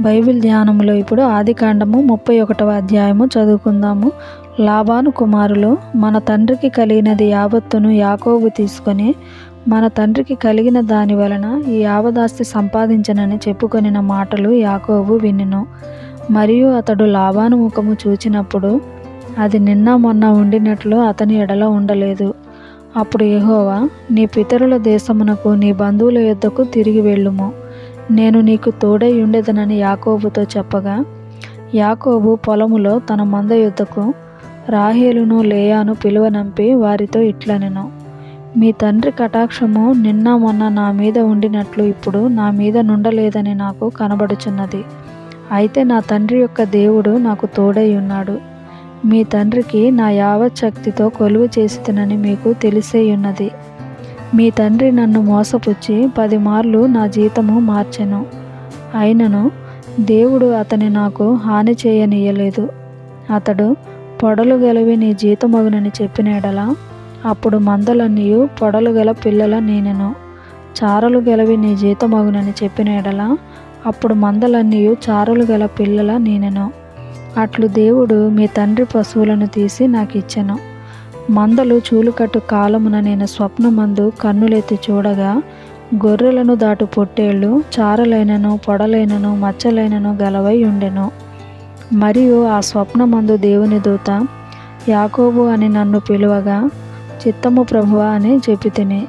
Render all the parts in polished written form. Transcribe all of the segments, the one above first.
Bible ధ్యానంలో ఇప్పుడు ఆదికాండము 31వ అధ్యాయము చదువుకుందాము. లాబాను కుమారులు మన తండ్రికి కలిగినది యావత్తును యాకోబు తీసుకొని మన తండ్రికి కలిగిన దాని వలన ఈ యావదాస్తి సంపాదించనని చెప్పుకొనిన మాటలు యాకోబు వినెను. మరియు అతడు లాబాను ముఖము చూచినప్పుడు అది నిన్న మొన్న ఉండినట్లు అతని ఎడల ఉండలేదు. అప్పుడు యెహోవా, నీ పితరుల దేశమునకు నీ బంధువుల యొద్దకు తిరిగి వెళ్ళుము, నేను నీకు తోడై ఉండేదనని యాకోబుతో చెప్పగా, యాకోబు పొలములో తన మంద యొద్దకు రాహేలును లేయాను పిలువనంపి వారితో ఇట్లనెను, మీ తండ్రి కటాక్షము నిన్న మొన్న నా మీద ఉండినట్లు ఇప్పుడు నా మీద నుండలేదని నాకు కనబడుచున్నది. అయితే నా తండ్రి యొక్క దేవుడు నాకు తోడై ఉన్నాడు. మీ తండ్రికి నా యావత్ శక్తితో కొలువు చేసితినని మీకు తెలిసేయున్నది. మీ తండ్రి నన్ను మోసపుచ్చి 10 మార్లు నా జీతము మార్చెను. అయినను దేవుడు అతని నాకు హాని చేయనీయలేదు. అతడు పొడలు గలవి నీ జీతమగునని చెప్పిన ఎడల అప్పుడు మందలన్నీయు పొడలు గల పిల్లల నేనెను. చారలు గలవి నీ జీతమగునని చెప్పిన ఎడల అప్పుడు మందలన్నీయు చారలు గల పిల్లల నేనెను. అట్లు దేవుడు మీ తండ్రి పశువులను తీసి నాకు ఇచ్చెను. మందలు చూలుకట్టు కాలమున నేను స్వప్నమందు కన్నులెత్తి చూడగా గొర్రెలను దాటు పొట్టేళ్ళు చారలైనను పొడలైనను మచ్చలైనను గలవై ఉండెను. మరియు ఆ స్వప్నమందు దేవుని దూత యాకోబు అని నన్ను పిలువగా, చిత్తము ప్రభువా అని చెప్పితిని.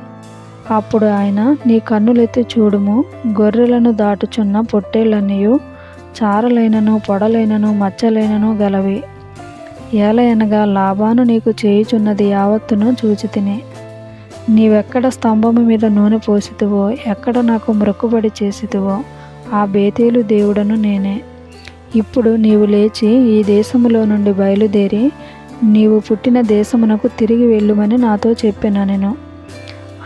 అప్పుడు ఆయన, నీ కన్నులెత్తి చూడుము, గొర్రెలను దాటుచున్న పొట్టేళ్ళన్నీయు చారలైనను పొడలైనను మచ్చలైనను గలవి. ఏలయనగా లాబాను నీకు చేయుచున్నది యావత్తును చూచితిని. నీవెక్కడ స్తంభము మీద నూనె పోసితివో, ఎక్కడ నాకు మ్రొక్కుబడి చేసితివో ఆ బేతేలు దేవుడను నేనే. ఇప్పుడు నీవు లేచి ఈ దేశములో నుండి బయలుదేరి నీవు పుట్టిన దేశమునకు తిరిగి వెళ్ళుమని నాతో చెప్పెననెను.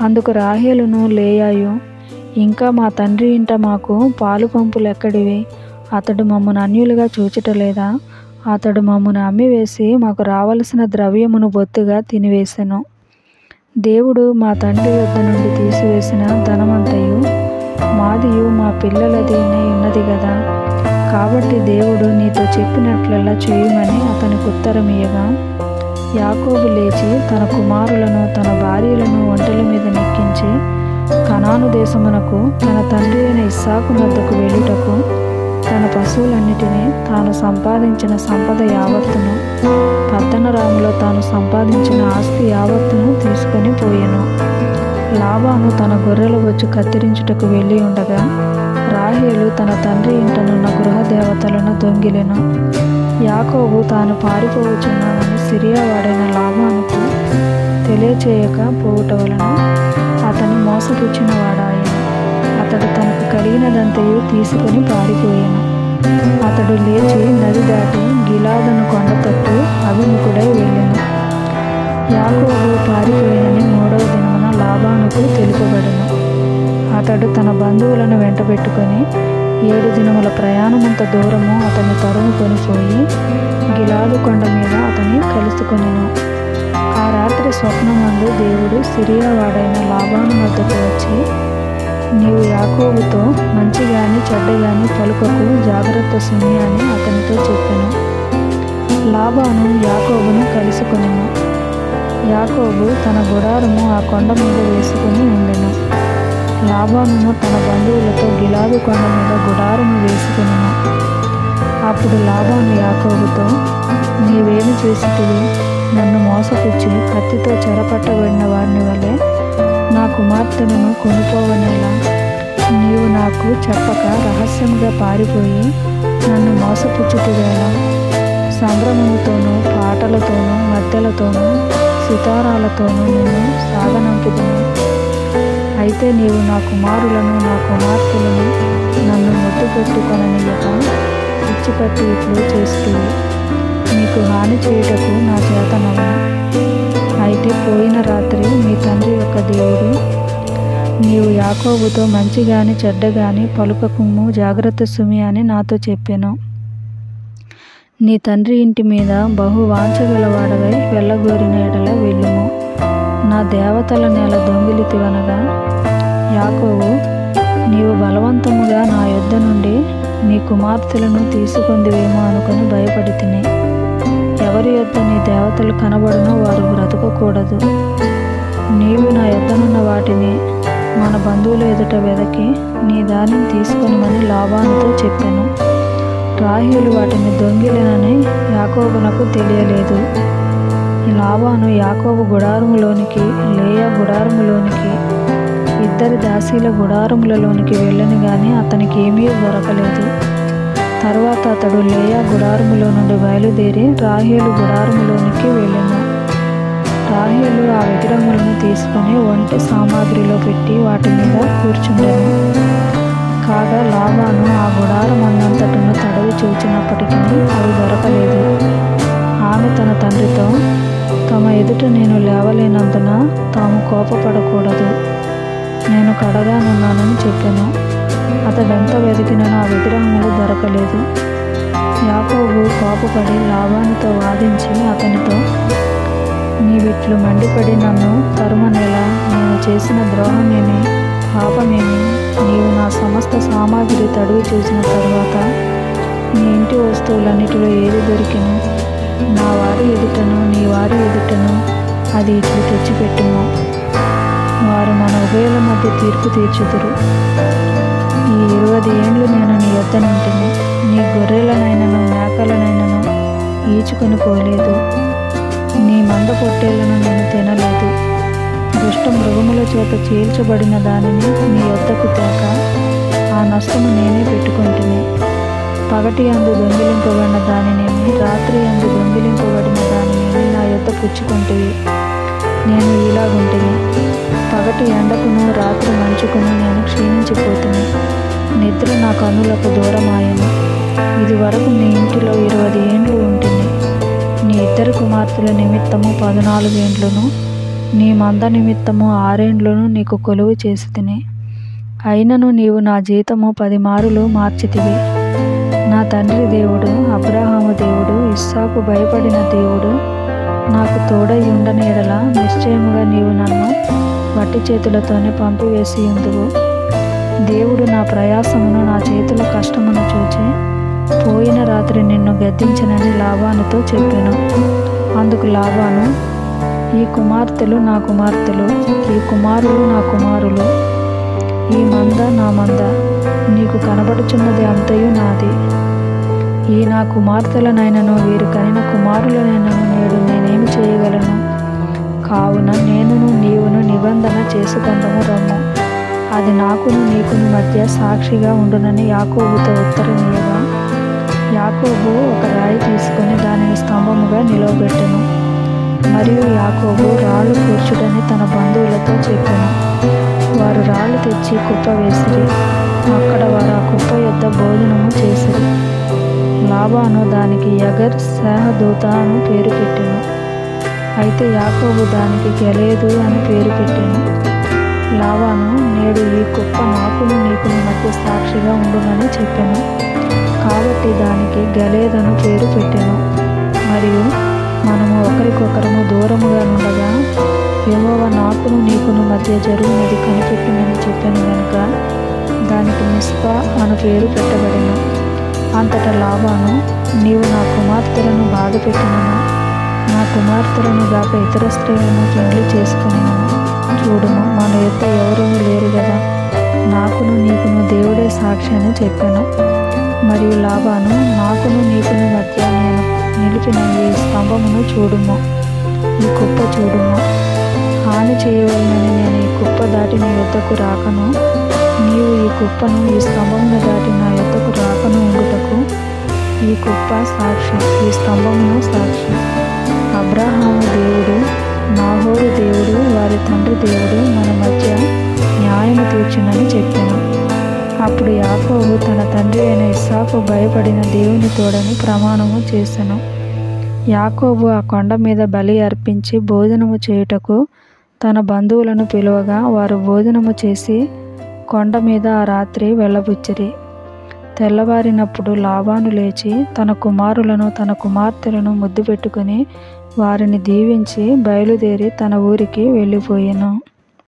అందుకు రాహేలును లేయాయు, ఇంకా మా తండ్రి ఇంట మాకు పాలు పంపులు ఎక్కడివి? అతడు మమ్మను అన్యులుగా చూచటలేదా? అతడు మమ్మను అమ్మివేసి మాకు రావలసిన ద్రవ్యమును బొత్తుగా తినివేసెను. దేవుడు మా తండ్రి యొద్ద నుండి తీసివేసిన ధనమంతయు మాదియు మా పిల్లలదినే ఉన్నది గదా. కాబట్టి దేవుడు నీతో చెప్పినట్లల్లా చేయుమని అతనికి ఉత్తరమియ్యగా, యాకోబు లేచి తన కుమారులను తన భార్యలను ఒంటెల మీద నెక్కించి కనాను దేశమునకు తన తండ్రి అయిన ఇస్సాకు వద్దకు వెళ్ళుటకు తన పశువులన్నిటినీ తాను సంపాదించిన సంపద యావత్తును పద్దనరాములో తాను సంపాదించిన ఆస్తి యావత్తును తీసుకొని పోయెను. లాబాను తన గొర్రెల బొచ్చు కత్తిరించుటకు వెళ్ళి ఉండగా రాహేలు తన తండ్రి ఇంటనున్న గృహదేవతలను దొంగిలెను. యాకోబు తాను పారిపోవచ్చున్నానని సిరియావాడైన లాబానుకు తెలియచేయక పోవుట వలన అతని మోసపుచ్చిన వాడాయెను. అతడు తనకు కలిగినదంతయు తీసుకొని పారిపోయాను. అతడు లేచి నది దాటి గిలాదను కొండ తట్టు అభిముఖుడై వెళ్ళెను. యాకోబు పారిపోయినని 3వ దినమున లాబానుకు తెలుపబడెను. అతడు తన బంధువులను వెంటబెట్టుకొని 7 దినముల ప్రయాణమంత దూరము అతన్ని తరుముకొని పోయి గిలాదు కొండ మీద అతన్ని కలుసుకొనెను. ఆ రాత్రి స్వప్నమందు దేవుడు సిరియావాడైన లాబాను వద్దకు వచ్చి, నీవు యాకోబుతో మంచిగాని చెడ్డగాని పలుకకు, జాగ్రత్త సుమి అని అతనితో చెప్పెను. లాబాను యాకోబును కలుసుకొనెను. యాకోబు తన గుడారము ఆ కొండ మీద వేసుకుని ఉండెను. లాబానును తన బంధువులతో గిలాదు కొండ మీద గుడారము వేసుకునెను. అప్పుడు లాబాను యాకోబుతో, నీవేమి చేసితివి? నన్ను మోసపుచ్చి కత్తితో చెరపట్టబడిన వారిని వలె నా కుమార్తెను కొనుపోవనేలా? నీవు నాకు చెప్పక రహస్యంగా పారిపోయి నన్ను మోసపుచ్చుటివేలా? సంభ్రమముతోనూ పాటలతోనూ మద్దెలతోనూ సితారాలతోనూ నిన్ను సాగనంపుదును. అయితే నీవు నా కుమారులను నా కుమార్తెలను నన్ను ముద్దు పెట్టుకొననీయక పిచ్చిపట్టి ఇట్లు చేస్తుంది. నీకు హాని చేయుటకు నా చేతనవును. అయితే పోయిన రాత్రి మీ తండ్రి యొక్క దేవుడు, నీవు యాకోబుతో మంచిగాని చెడ్డగాని పలుకకుము, జాగ్రత్త సుమి అని నాతో చెప్పెను. నీ తండ్రి ఇంటి మీద బహు వాంఛగలవాడవై వెళ్ళగోరిన ఎడల వెళ్ళుము. నా దేవతల నేల దొంగిలితివనగా యాకోబు, నీవు బలవంతముగా నా యొద్ద నుండి నీ కుమార్తెలను తీసుకొందివేమో అనుకుని భయపడి తిని. ఎవరి యొద్ద నీ దేవతలు కనబడునో వారు బ్రతకకూడదు. నీవు నా యొద్దనున్న వాటిని మన బంధువుల ఎదుట వెదకి నీ దానిని తీసుకొనిమని లాబానుతో చెప్పాను. రాహేలు వాటిని దొంగిలినని యాకోబునకు తెలియలేదు. లాబాను యాకోబు గుడారములోనికి, లేయా గుడారములోనికి, ఇద్దరి దాసీల గుడారములలోనికి వెళ్ళను గాని అతనికి ఏమీ దొరకలేదు. తర్వాత అతడు లేయా గుడారములో నుండి బయలుదేరి రాహేలు గుడారములోనికి వెళ్ళెను. రాహేలు ఆ విగ్రహములను తీసుకొని ఒంటె సామాగ్రిలో పెట్టి వాటి మీద కూర్చుండెను. కాగా లాబాను ఆ గుడారమందంతటను తడవి చూచినప్పటికీ అవి దొరకలేదు. ఆమె తన తండ్రితో, తమ ఎదుట నేను లేవలేనందున తాము కోపపడకూడదు, నేను కడగానున్నానని చెప్పాను. అతడెంత వెతికినను ఆ విగ్రహములు దొరకలేదు. యాకోబు కోపపడి లాబానుతో వాదించి అతనితో, నీవిట్లు మండిపడి నన్ను తరుమనేలా? నేను చేసిన ద్రోహమేమి, పాపమేమి? నీవు నా సమస్త సామాగ్రి తడివి చూసిన తరువాత నీ ఇంటి వస్తువులన్నిటిలో ఏది దొరికిను? నా వారి ఎదుటను నీ వారి ఎదుటను అది ఇట్లు తెచ్చిపెట్టుము. వారు మన ఉభయుల మధ్య తీర్పు తీర్చుదురు. ఈ 20 ఏండ్లు నేను నీ యొద్దనుంటిని. నీ గొర్రెలనైనను మేకలనైనను ఈచుకొని పోలేదు. నీ మంద పొట్టేళ్లను నేను తినలేదు. దుష్ట మృగముల చేత చీల్చబడిన దానిని నీ యొద్దకు తేక ఆ నష్టము నేనే పెట్టుకొంటిని. పగటి యందు దొంగిలింపబడిన దానినేమి, రాత్రి యందు దొంగిలింపబడిన దానినేమి నా యొద్ద పుచ్చుకొంటివి. నేను ఇలాగుంటిని. పగటి ఎండకును రాత్రి మంచుకును నేను క్షీణించిపోతుని. నిద్ర నా కన్నులకు దూరమాయను. ఇది వరకు నీ ఇంటిలో 20 ఏండ్లు ఉంటిని. నీ ఇద్దరు కుమార్తెల నిమిత్తము 14 ఏండ్లును, నీ మంద నిమిత్తము 6 ఏండ్లును నీకు కొలువు చేసి తిని. అయినను నీవు నా జీతము 10 మారులు మార్చితివి. నా తండ్రి దేవుడు, అబ్రాహాము దేవుడు, ఇస్సాకు భయపడిన దేవుడు నాకు తోడై ఉండని ఎడల నిశ్చయముగా నీవు నన్ను వట్టి చేతులతోనే పంపివేసి ఉందువు. దేవుడు నా ప్రయాసమును, నా చేతుల కష్టమును చూచి పోయిన రాత్రి నిన్ను గద్దించనని లాబానుతో చెప్పాను. అందుకు లాబాను, ఈ కుమార్తెలు నా కుమార్తెలు, ఈ కుమారులు నా కుమారులు, ఈ మంద నా మంద, నీకు కనబడుచున్నది అంతయు నాది. ఈ నా కుమార్తెలనైనను వీరు కనిన కుమారులనైనను నేడు నేనేమి చేయగలను? కావున నేనును నీవును నిబంధన చేసుకొందము రమ్ము. అది నాకును నీకును మధ్య సాక్షిగా ఉండునని యాకోబుతో ఉత్తరమియ్యగా, యాకోబు ఒక రాయి తీసుకొని దానిని స్తంభముగా నిలవబెట్టెను. మరియు యాకోబు రాళ్ళు కూర్చుడని తన బంధువులతో చెప్పెను. వారు రాళ్ళు తెచ్చి కుప్ప వేసిరి. అక్కడ వారు ఆ కుప్ప యొద్ద భోజనము చేసిరి. లాబాను దానికి యగర్ సేహదూత అని పేరు పెట్టెను. అయితే యాకోబు దానికి గెలేదు అని పేరు పెట్టెను. లాబాను, నేడు ఈ కుప్ప నాకును నీకును మధ్య సాక్షిగా ఉండునని చెప్పెను. కాబట్టి దానికి గెలేదను పేరు పెట్టెను. మరియు మనము ఒకరికొకరము దూరముగా నుండగా యెహోవా నాకును నీకును మధ్య జరుగునది కనిపెట్టునని చెప్పాను గనుక దానికి మిస్పా అను పేరు పెట్టబడెను. అంతటా లాబాను, నీవు నా కుమార్తెలను బాధపెట్టినను, నా కుమార్తెలను గాక ఇతర స్త్రీలను పెండ్లి చేసుకున్నాను. చూడుము, మన యొద్ద ఎవరూ లేరు కదా, నాకును నీకును దేవుడే సాక్షి అని చెప్పాను. మరియు లాబాను, నాకును నీకును మధ్య నేను నిలిపిన ఈ స్తంభమును చూడుము, ఈ కుప్ప చూడుము. హాని చేయవలనని నేను ఈ కుప్ప దాటి నీ యొద్దకు రాకను, నీవు ఈ కుప్పను ఈ స్తంభమును దాటి నా యొద్దకు రాకను ఉండుటకు ఈ కుప్ప సాక్షి, ఈ స్తంభమును సాక్షి. అబ్రాహాము దేవుడు, నాహోరు దేవుడు, వారి తండ్రి దేవుడు మన మధ్య న్యాయము తీర్చునని చెప్పాను. అప్పుడు యాకోబు తన తండ్రి అయిన ఇస్సాకు భయపడిన దేవుని తోడని ప్రమాణము చేసెను. యాకోబు ఆ కొండ మీద బలి అర్పించి భోజనము చేయుటకు తన బంధువులను పిలువగా వారు భోజనము చేసి కొండ మీద ఆ రాత్రి వెళ్ళబుచ్చిరి. తెల్లవారినప్పుడు లాబాను లేచి తన కుమారులను తన కుమార్తెలను ముద్దు పెట్టుకుని వారిని దీవించి బయలుదేరి తన ఊరికి వెళ్ళిపోయెను.